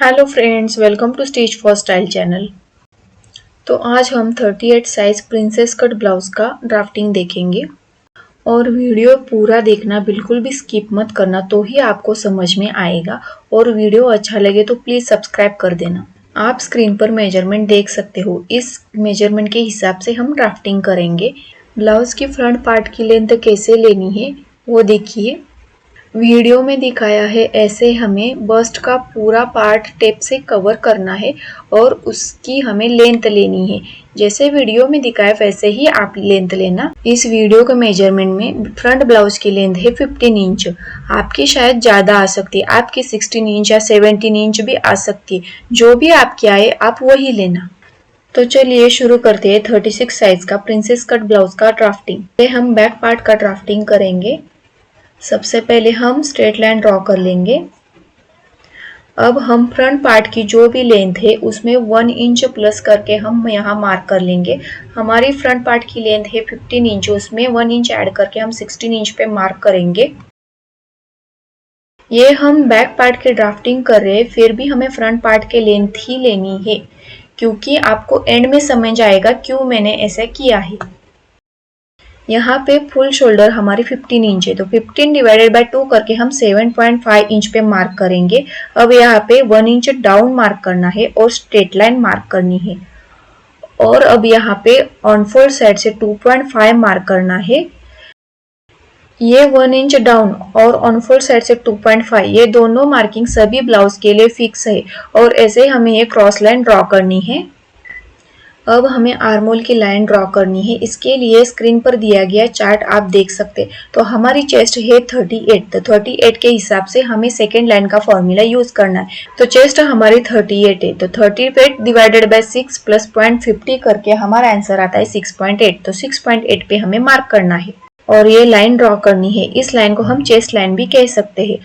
Hello friends, welcome to stitch for style channel. तो आज हम 38 साइज प्रिंसेस कट ब्लाउज का ड्राफ्टिंग देखेंगे और वीडियो पूरा देखना, बिल्कुल भी स्किप मत करना, तो ही आपको समझ में आएगा। और वीडियो अच्छा लगे तो प्लीज सब्सक्राइब कर देना। आप स्क्रीन पर मेजरमेंट देख सकते हो। इस मेजरमेंट के हिसाब से हम ड्राफ्टिंग करेंगे। ब्लाउज की फ्रंट पार्ट की लेंथ कैसे लेनी है वो देखिए। वीडियो में दिखाया है ऐसे हमें बस्ट का पूरा पार्ट टेप से कवर करना है और उसकी हमें लेंथ लेनी है। जैसे वीडियो में दिखाया वैसे ही आप लेंथ लेना। इस वीडियो के मेजरमेंट में फ्रंट ब्लाउज की लेंथ है 15 इंच। आपकी शायद ज़्यादा आ सकती है, आपकी 16 इंच या 17 इंच भी आ सकती है। जो भी आपकी आए आप वही लेना। तो चलिए शुरू करते हैं 36 साइज का प्रिंसेस कट ब्लाउज का ड्राफ्टिंग। हम बैक पार्ट का ड्राफ्टिंग करेंगे। सबसे पहले हम स्ट्रेट लाइन ड्रॉ कर लेंगे। अब हम फ्रंट पार्ट की जो भी लेंथ है उसमें 1 इंच प्लस करके हम यहाँ मार्क कर लेंगे। हमारी फ्रंट पार्ट की लेंथ है 15 इंच, उसमें 1 इंच ऐड करके हम 16 इंच पे मार्क करेंगे। ये हम बैक पार्ट के ड्राफ्टिंग कर रहे हैं, फिर भी हमें फ्रंट पार्ट के लेंथ ही लेनी है, क्योंकि आपको एंड में समझ आएगा क्यों मैंने ऐसा किया है। यहाँ पे फुल शोल्डर हमारी 15 इंच है, तो 15 डिवाइडेड बाय 2 करके हम 7.5 इंच पे मार्क करेंगे। अब यहाँ पे 1 इंच डाउन मार्क करना है और स्ट्रेट लाइन मार्क करनी है। और अब यहाँ पे ऑन फोल्ड साइड से 2.5 मार्क करना है। ये 1 इंच डाउन और ऑन फोल्ड साइड से 2.5, ये दोनों मार्किंग सभी ब्लाउज के लिए फिक्स है और ऐसे हमें ये क्रॉस लाइन ड्रॉ करनी है। अब हमें आर्मोल की लाइन ड्रॉ करनी है। इसके लिए स्क्रीन पर दिया गया चार्ट आप देख सकते हैं। तो हमारी चेस्ट है 38, तो 38 के हिसाब से हमें सेकेंड लाइन का फॉर्मूला यूज करना है। तो चेस्ट हमारी 38 है, तो 38 डिवाइडेड बाय 6 प्लस 0.50 करके हमारा आंसर आता है 6.8। तो 6.8 पे हमें मार्क करना है और ये लाइन ड्रॉ करनी है। इस लाइन को हम चेस्ट लाइन भी कह सकते हैं।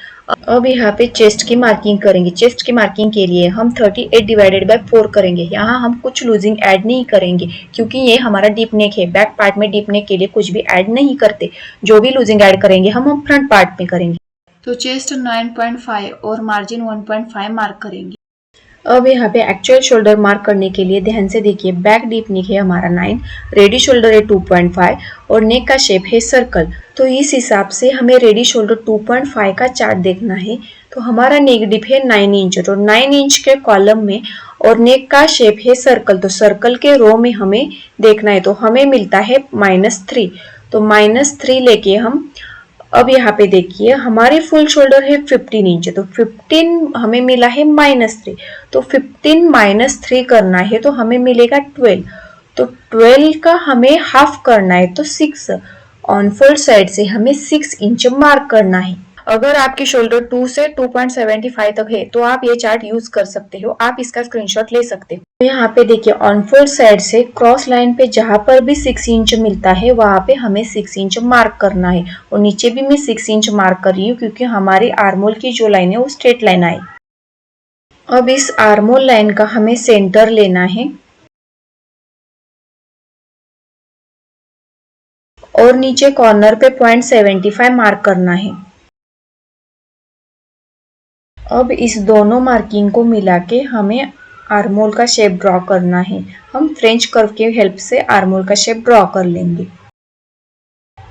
अब यहाँ पे चेस्ट की मार्किंग करेंगे। चेस्ट की मार्किंग के लिए हम 38 डिवाइडेड बाय 4 करेंगे। यहाँ हम कुछ लूजिंग ऐड नहीं करेंगे, क्योंकि ये हमारा डीप नेक है। बैक पार्ट में डीप नेक के लिए कुछ भी ऐड नहीं करते। जो भी लूजिंग ऐड करेंगे हम फ्रंट पार्ट में करेंगे। तो चेस्ट 9.5 और मार्जिन 1.5 मार्क करेंगे। अब यहाँ पे एक्चुअल शोल्डर मार्क करने के लिए ध्यान से देखिए। बैक डीप नेक है हमारा 9, रेडी शोल्डर है 2.5 और नेक का शेप है सर्कल। तो इस हिसाब से हमें रेडी शोल्डर 2.5 का चार्ट देखना है। तो हमारा नेक डीप है 9 इंच, तो 9 इंच के कॉलम में और नेक का शेप है सर्कल, तो सर्कल के रो में हमें देखना है। तो हमें मिलता है -3, तो -3 लेके हम अब यहाँ पे देखिए हमारी फुल शोल्डर है 15 इंच, तो 15 हमें मिला है -3, तो 15 -3 करना है तो हमें मिलेगा 12। तो 12 का हमें हाफ करना है, तो 6 ऑन फोल्ड साइड से हमें 6 इंच मार्क करना है। अगर आपकी शोल्डर 2 से 2.75 तक है तो आप ये चार्ट यूज कर सकते हो, आप इसका स्क्रीनशॉट ले सकते हो। तो यहाँ पे देखिए ऑन फोल्ड साइड से क्रॉस लाइन पे जहां पर भी 6 इंच मिलता है वहां पे हमें 6 इंच मार्क करना है। और नीचे भी मैं 6 इंच मार्क कर रही हूँ, क्योंकि हमारी आर्मोल की जो लाइन है वो स्ट्रेट लाइन आए। अब इस आर्मोल लाइन का हमें सेंटर लेना है और नीचे कॉर्नर पे 0.75 मार्क करना है। अब इस दोनों मार्किंग को मिला के हमें आर्मोल का शेप ड्रॉ करना है। हम फ्रेंच कर्व के हेल्प से आर्मोल का शेप ड्रॉ कर लेंगे।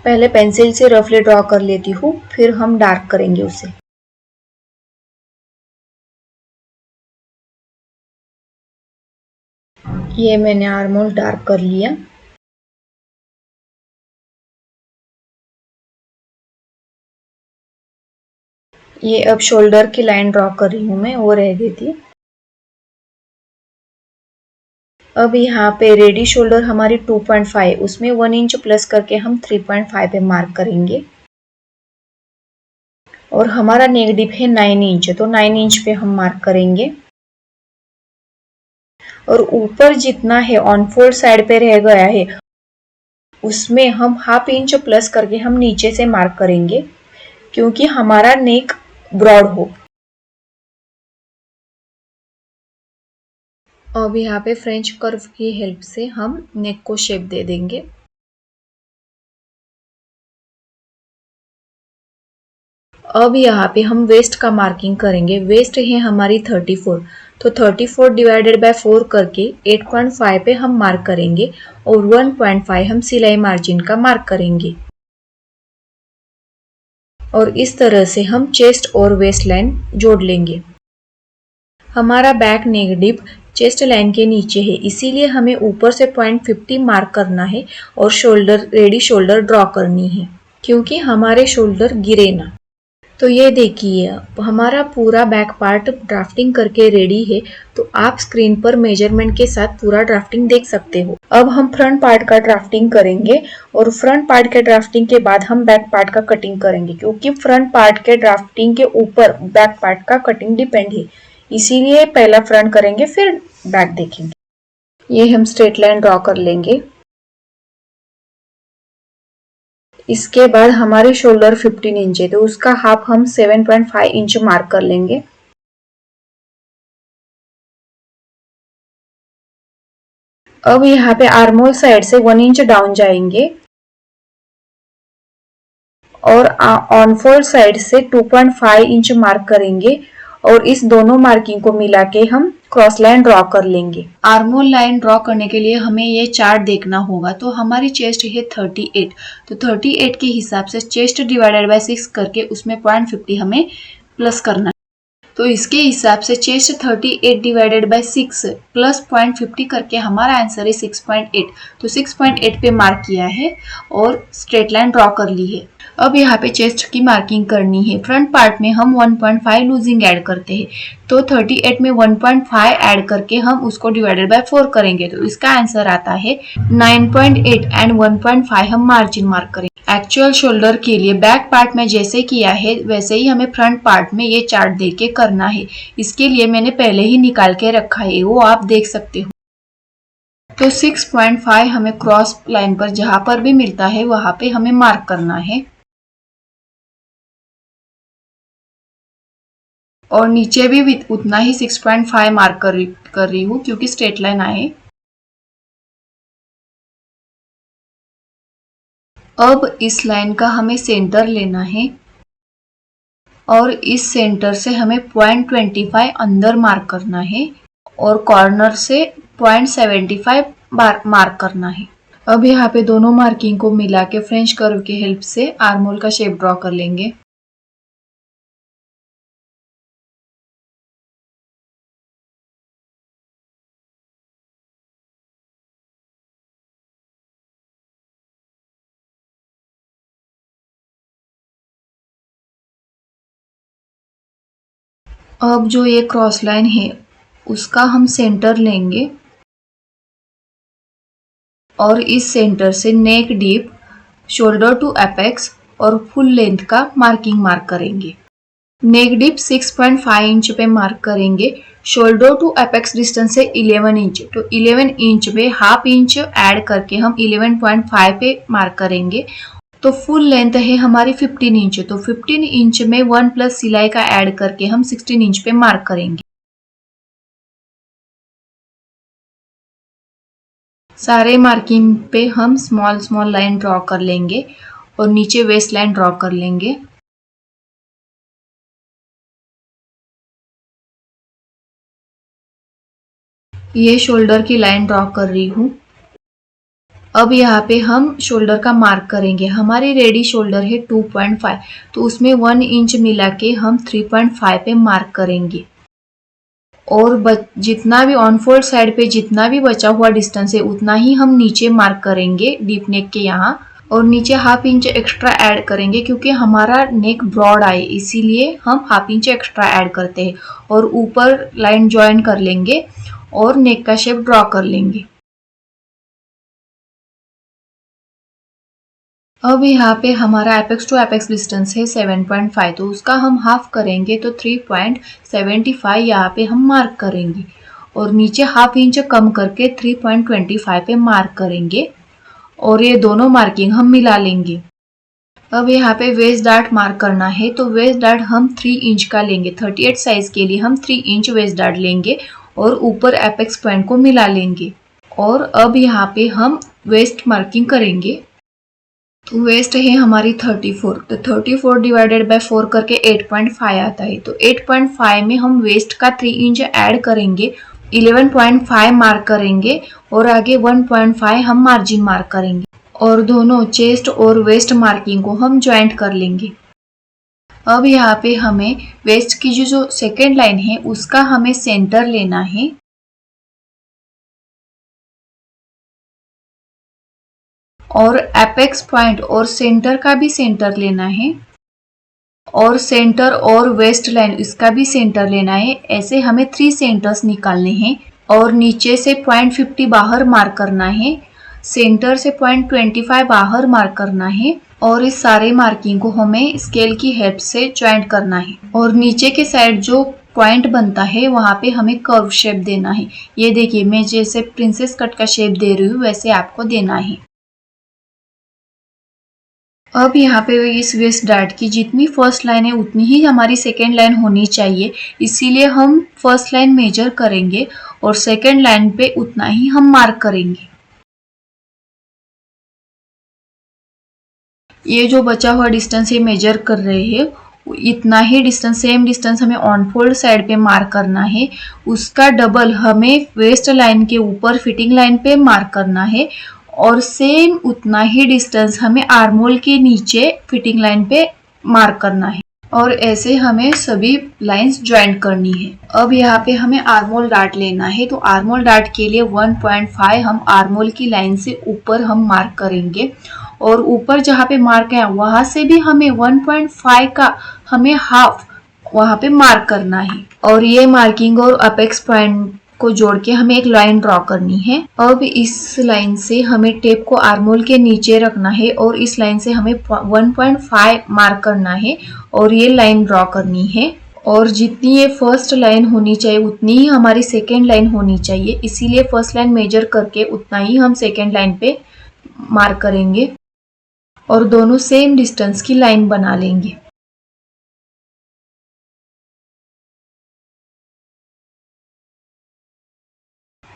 पहले पेंसिल से रफली ड्रॉ कर लेती हूँ, फिर हम डार्क करेंगे उसे। ये मैंने आर्मोल डार्क कर लिया। ये अब शोल्डर की लाइन ड्रॉ कर रही हूँ मैं, वो रह गई थी। अब यहाँ पे रेडी शोल्डर हमारी 2.5, उसमें 1 इंच प्लस करके हम 3.5 पे मार्क करेंगे। और हमारा नेक डिप है 9 इंच, तो 9 इंच पे हम मार्क करेंगे। और ऊपर जितना है ऑन फोल्ड साइड पे रह गया है उसमें हम हाफ इंच प्लस करके हम नीचे से मार्क करेंगे, क्योंकि हमारा नेक ब्रॉड हो। अब यहाँ पे फ्रेंच कर्व की हेल्प से हम नेक को शेप दे देंगे। अब यहाँ पे हम वेस्ट का मार्किंग करेंगे। वेस्ट है हमारी 34, तो 34 डिवाइडेड बाय 4 करके 8.5 पे हम मार्क करेंगे और 1.5 हम सिलाई मार्जिन का मार्क करेंगे। और इस तरह से हम चेस्ट और वेस्ट लाइन जोड़ लेंगे। हमारा back neck dip chest line के नीचे है, इसीलिए हमें ऊपर से 0.50 मार्क करना है और शोल्डर रेडी शोल्डर ड्रॉ करनी है, क्योंकि हमारे शोल्डर गिरे ना। तो ये देखिए हमारा पूरा बैक पार्ट ड्राफ्टिंग करके रेडी है। तो आप स्क्रीन पर मेजरमेंट के साथ पूरा ड्राफ्टिंग देख सकते हो। अब हम फ्रंट पार्ट का ड्राफ्टिंग करेंगे और फ्रंट पार्ट के ड्राफ्टिंग के बाद हम बैक पार्ट का कटिंग करेंगे, क्योंकि फ्रंट पार्ट के ड्राफ्टिंग के ऊपर बैक पार्ट का कटिंग डिपेंड है। इसीलिए पहला फ्रंट करेंगे फिर बैक देखेंगे। ये हम स्ट्रेट लाइन ड्रॉ कर लेंगे। इसके बाद हमारी शोल्डर 15 इंच है, तो उसका हाफ हम 7.5 इंच मार्क कर लेंगे। अब यहाँ पे आर्महोल साइड से 1 इंच डाउन जाएंगे और ऑन फोल्ड साइड से 2.5 इंच मार्क करेंगे और इस दोनों मार्किंग को मिला के हम क्रॉस लाइन ड्रॉ कर लेंगे। आर्महोल लाइन ड्रॉ करने के लिए हमें ये चार्ट देखना होगा। तो हमारी चेस्ट है 38, तो 38 के हिसाब से चेस्ट डिवाइडेड बाय 6 करके उसमें 0.50 हमें प्लस करना है। तो इसके हिसाब से चेस्ट 38 डिवाइडेड बाय 6 प्लस 0.50 करके हमारा आंसर है 6.8। तो 6.8 पे मार्क किया है और स्ट्रेट लाइन ड्रॉ कर ली है। अब यहाँ पे चेस्ट की मार्किंग करनी है। फ्रंट पार्ट में हम 1.5 लूजिंग ऐड करते हैं, तो 38 में 1.5 ऐड करके हम उसको डिवाइडेड बाय 4 करेंगे, तो इसका आंसर आता है 9.8 एंड 1.5 हम मार्जिन मार्क करेंगे। एक्चुअल शोल्डर के लिए बैक पार्ट में जैसे किया है वैसे ही हमें फ्रंट पार्ट में ये चार्ट दे के करना है। इसके लिए मैंने पहले ही निकाल के रखा है, वो आप देख सकते हो। तो 6.5 हमें क्रॉस लाइन पर जहां पर भी मिलता है वहां पे हमें मार्क करना है और नीचे भी उतना ही 6.5 मार्क कर रही हूँ क्योंकि स्ट्रेट लाइन आए। अब इस लाइन का हमें सेंटर लेना है और इस सेंटर से हमें 0.25 अंदर मार्क करना है और कॉर्नर से 0.75 मार्क करना है। अब यहाँ पे दोनों मार्किंग को मिला के फ्रेंच कर्व के हेल्प से आर्महोल का शेप ड्रॉ कर लेंगे। अब जो ये क्रॉस लाइन है उसका हम सेंटर लेंगे और इस सेंटर से नेक डीप, शोल्डर टू एपेक्स और फुल लेंथ का मार्किंग मार्क करेंगे। नेक डीप 6.5 इंच पे मार्क करेंगे। शोल्डर टू एपेक्स डिस्टेंस है 11 इंच, तो 11 इंच पे हाफ इंच ऐड करके हम 11.5 पे मार्क करेंगे। तो फुल लेंथ है हमारी 15 इंच, तो 15 इंच में 1 प्लस सिलाई का ऐड करके हम 16 इंच पे मार्क करेंगे। सारे मार्किंग पे हम स्मॉल स्मॉल लाइन ड्रॉ कर लेंगे और नीचे वेस्ट लाइन ड्रॉ कर लेंगे। ये शोल्डर की लाइन ड्रॉ कर रही हूँ। अब यहाँ पे हम शोल्डर का मार्क करेंगे। हमारी रेडी शोल्डर है 2.5, तो उसमें 1 इंच मिला के हम 3.5 पे मार्क करेंगे और जितना भी ऑन फोल्ड साइड पे जितना भी बचा हुआ डिस्टेंस है उतना ही हम नीचे मार्क करेंगे डीप नेक के यहाँ, और नीचे हाफ इंच एक्स्ट्रा ऐड करेंगे क्योंकि हमारा नेक ब्रॉड आए, इसीलिए हम हाफ इंच एक्स्ट्रा ऐड करते हैं और ऊपर लाइन ज्वाइन कर लेंगे और नेक का शेप ड्रॉ कर लेंगे। अब यहाँ पे हमारा एपेक्स टू एपेक्स डिस्टेंस है 7.5, तो उसका हम हाफ करेंगे तो 3.75 यहाँ पे हम मार्क करेंगे और नीचे हाफ इंच कम करके 3.25 पे मार्क करेंगे और ये दोनों मार्किंग हम मिला लेंगे। अब यहाँ पे वेस्ट डार्ट मार्क करना है, तो वेस्ट डार्ट हम 3 इंच का लेंगे। 38 साइज के लिए हम 3 इंच वेस्ट डार्ट लेंगे और ऊपर एपेक्स पॉइंट को मिला लेंगे और अब यहाँ पे हम वेस्ट मार्किंग करेंगे। तो वेस्ट है हमारी 34, तो 34 डिवाइडेड बाय 4 करके 8.5 आता है। तो 8.5 में हम वेस्ट का 3 इंच ऐड करेंगे, 11.5 मार्क करेंगे और आगे 1.5 हम मार्जिन मार्क करेंगे और दोनों चेस्ट और वेस्ट मार्किंग को हम ज्वाइंट कर लेंगे। अब यहाँ पे हमें वेस्ट की जो सेकेंड लाइन है उसका हमें सेंटर लेना है और एपेक्स पॉइंट और सेंटर का भी सेंटर लेना है और सेंटर और वेस्ट लाइन इसका भी सेंटर लेना है। ऐसे हमें 3 सेंटर्स निकालने हैं और नीचे से 0.50 बाहर मार्क करना है, सेंटर से 0.25 बाहर मार्क करना है और इस सारे मार्किंग को हमें स्केल की हेल्प से ज्वाइंट करना है और नीचे के साइड जो पॉइंट बनता है वहां पे हमें कर्व शेप देना है। ये देखिए मैं जैसे प्रिंसेस कट का शेप दे रही हूँ वैसे आपको देना है। अब यहाँ पे इस वेस्ट डार्ट की जितनी फर्स्ट लाइन है उतनी ही हमारी सेकेंड लाइन होनी चाहिए, इसीलिए हम फर्स्ट लाइन मेजर करेंगे और सेकेंड लाइन पे उतना ही हम मार्क करेंगे। ये जो बचा हुआ डिस्टेंस ये मेजर कर रहे हैं, इतना ही डिस्टेंस सेम डिस्टेंस हमें ऑन फोल्ड साइड पे मार्क करना है, उसका डबल हमें वेस्ट लाइन के ऊपर फिटिंग लाइन पे मार्क करना है और सेम उतना ही डिस्टेंस हमें आर्मोल के नीचे फिटिंग लाइन पे मार्क करना है और ऐसे हमें सभी लाइंस ज्वाइंट करनी है। अब यहाँ पे हमें आर्मोल डार्ट लेना है, तो आर्मोल डार्ट के लिए 1.5 हम आर्मोल की लाइन से ऊपर हम मार्क करेंगे और ऊपर जहाँ पे मार्क है वहां से भी हमें 1.5 का हमें हाफ वहां पे मार्क करना है और ये मार्किंग और अपेक्स पॉइंट को जोड़ के हमें एक लाइन ड्रॉ करनी है। अब इस लाइन से हमें टेप को आर्मोल के नीचे रखना है और इस लाइन से हमें 1.5 मार्क करना है और ये लाइन ड्रॉ करनी है और जितनी ये फर्स्ट लाइन होनी चाहिए उतनी ही हमारी सेकेंड लाइन होनी चाहिए, इसीलिए फर्स्ट लाइन मेजर करके उतना ही हम सेकेंड लाइन पे मार्क करेंगे और दोनों सेम डिस्टेंस की लाइन बना लेंगे।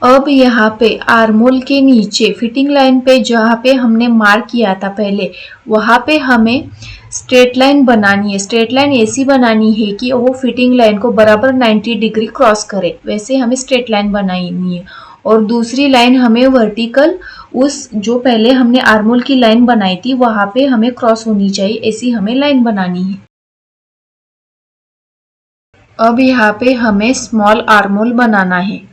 अब यहाँ पे आर्मोल के नीचे फिटिंग लाइन पे जहाँ पे हमने मार्क किया था पहले वहां पे हमें स्ट्रेट लाइन बनानी है। स्ट्रेट लाइन ऐसी बनानी है कि वो फिटिंग लाइन को बराबर 90 डिग्री क्रॉस करे, वैसे हमें स्ट्रेट लाइन बनानी है और दूसरी लाइन हमें वर्टिकल उस जो पहले हमने आर्मोल की लाइन बनाई थी वहां पे हमें क्रॉस होनी चाहिए, ऐसी हमें लाइन बनानी है। अब यहाँ पे हमें स्मॉल आर्मोल बनाना है।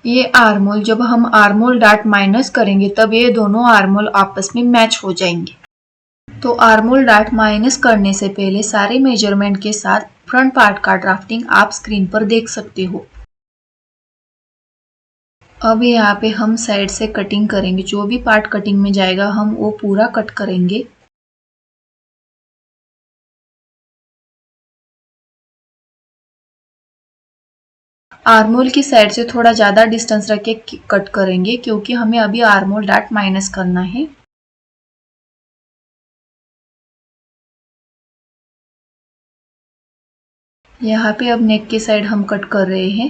ये आर्मोल जब हम आर्मोल डार्ट माइनस करेंगे तब ये दोनों आर्मोल आपस में मैच हो जाएंगे। तो आर्मोल डार्ट माइनस करने से पहले सारे मेजरमेंट के साथ फ्रंट पार्ट का ड्राफ्टिंग आप स्क्रीन पर देख सकते हो। अब यहाँ पे हम साइड से कटिंग करेंगे, जो भी पार्ट कटिंग में जाएगा हम वो पूरा कट करेंगे। आर्मोल की साइड से थोड़ा ज्यादा डिस्टेंस रख के कट करेंगे क्योंकि हमें अभी आर्मोल डार्ट माइनस करना है। यहाँ पे अब नेक की साइड हम कट कर रहे हैं।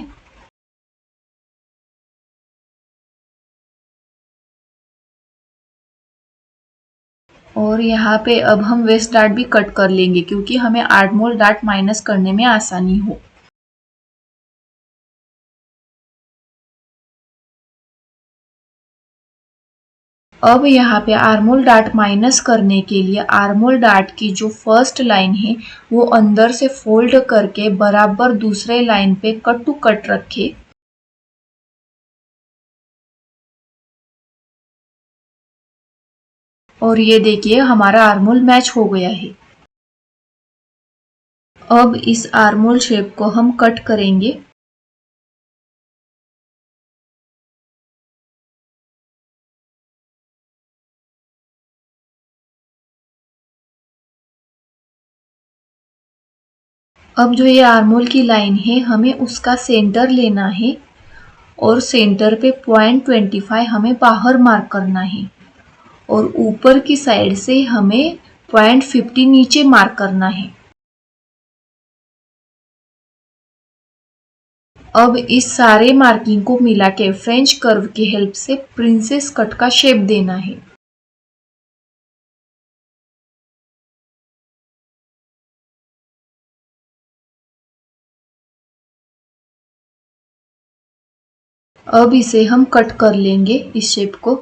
और यहाँ पे अब हम वेस्ट डार्ट भी कट कर लेंगे क्योंकि हमें आर्मोल डार्ट माइनस करने में आसानी हो। अब यहाँ पे आर्मोल डार्ट माइनस करने के लिए आर्मोल डार्ट की जो फर्स्ट लाइन है वो अंदर से फोल्ड करके बराबर दूसरे लाइन पे कट टू कट रखे और ये देखिए हमारा आर्मोल मैच हो गया है। अब इस आर्मोल शेप को हम कट करेंगे। अब जो ये आर्मोल की लाइन है हमें उसका सेंटर लेना है और सेंटर पे 0.25 हमें बाहर मार्क करना है और ऊपर की साइड से हमें 0.50 नीचे मार्क करना है। अब इस सारे मार्किंग को मिला के फ्रेंच कर्व की हेल्प से प्रिंसेस कट का शेप देना है। अब इसे हम कट कर लेंगे इस शेप को।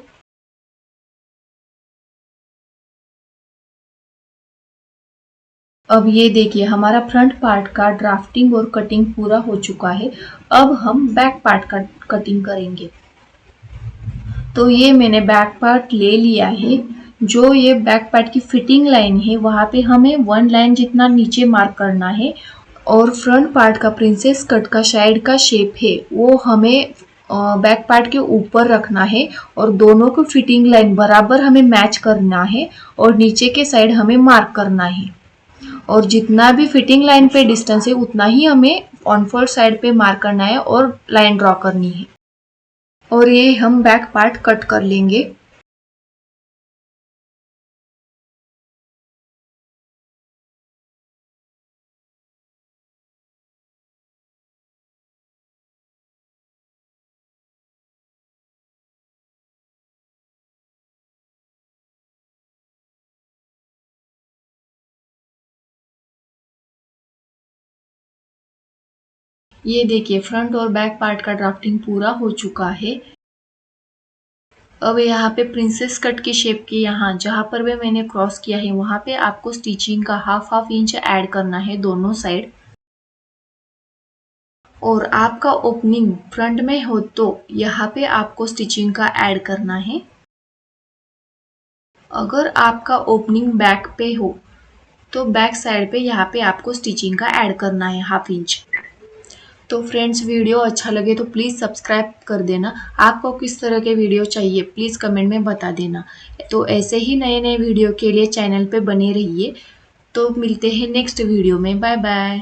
अब ये देखिए हमारा फ्रंट पार्ट का ड्राफ्टिंग और कटिंग पूरा हो चुका है। अब हम बैक पार्ट का कटिंग करेंगे। तो ये मैंने बैक पार्ट ले लिया है। जो ये बैक पार्ट की फिटिंग लाइन है वहाँ पे हमें 1 लाइन जितना नीचे मार्क करना है और फ्रंट पार्ट का प्रिंसेस कट का साइड का शेप है वो हमें बैक पार्ट के ऊपर रखना है और दोनों को फिटिंग लाइन बराबर हमें मैच करना है और नीचे के साइड हमें मार्क करना है और जितना भी फिटिंग लाइन पे डिस्टेंस है उतना ही हमें ऑन फोल्ड साइड पे मार्क करना है और लाइन ड्रॉ करनी है और ये हम बैक पार्ट कट कर लेंगे। ये देखिए फ्रंट और बैक पार्ट का ड्राफ्टिंग पूरा हो चुका है। अब यहाँ पे प्रिंसेस कट की शेप के यहाँ जहाँ पर भी मैंने क्रॉस किया है वहाँ पे आपको स्टिचिंग का हाफ इंच ऐड करना है दोनों साइड। और आपका ओपनिंग फ्रंट में हो तो यहाँ पे आपको स्टिचिंग का ऐड करना है। अगर आपका ओपनिंग बैक पे हो तो बैक साइड पे यहाँ पे आपको स्टिचिंग का ऐड करना है हाफ इंच। तो फ्रेंड्स वीडियो अच्छा लगे तो प्लीज़ सब्सक्राइब कर देना। आपको किस तरह के वीडियो चाहिए प्लीज़ कमेंट में बता देना। तो ऐसे ही नए नए वीडियो के लिए चैनल पे बने रहिए। तो मिलते हैं नेक्स्ट वीडियो में। Bye bye.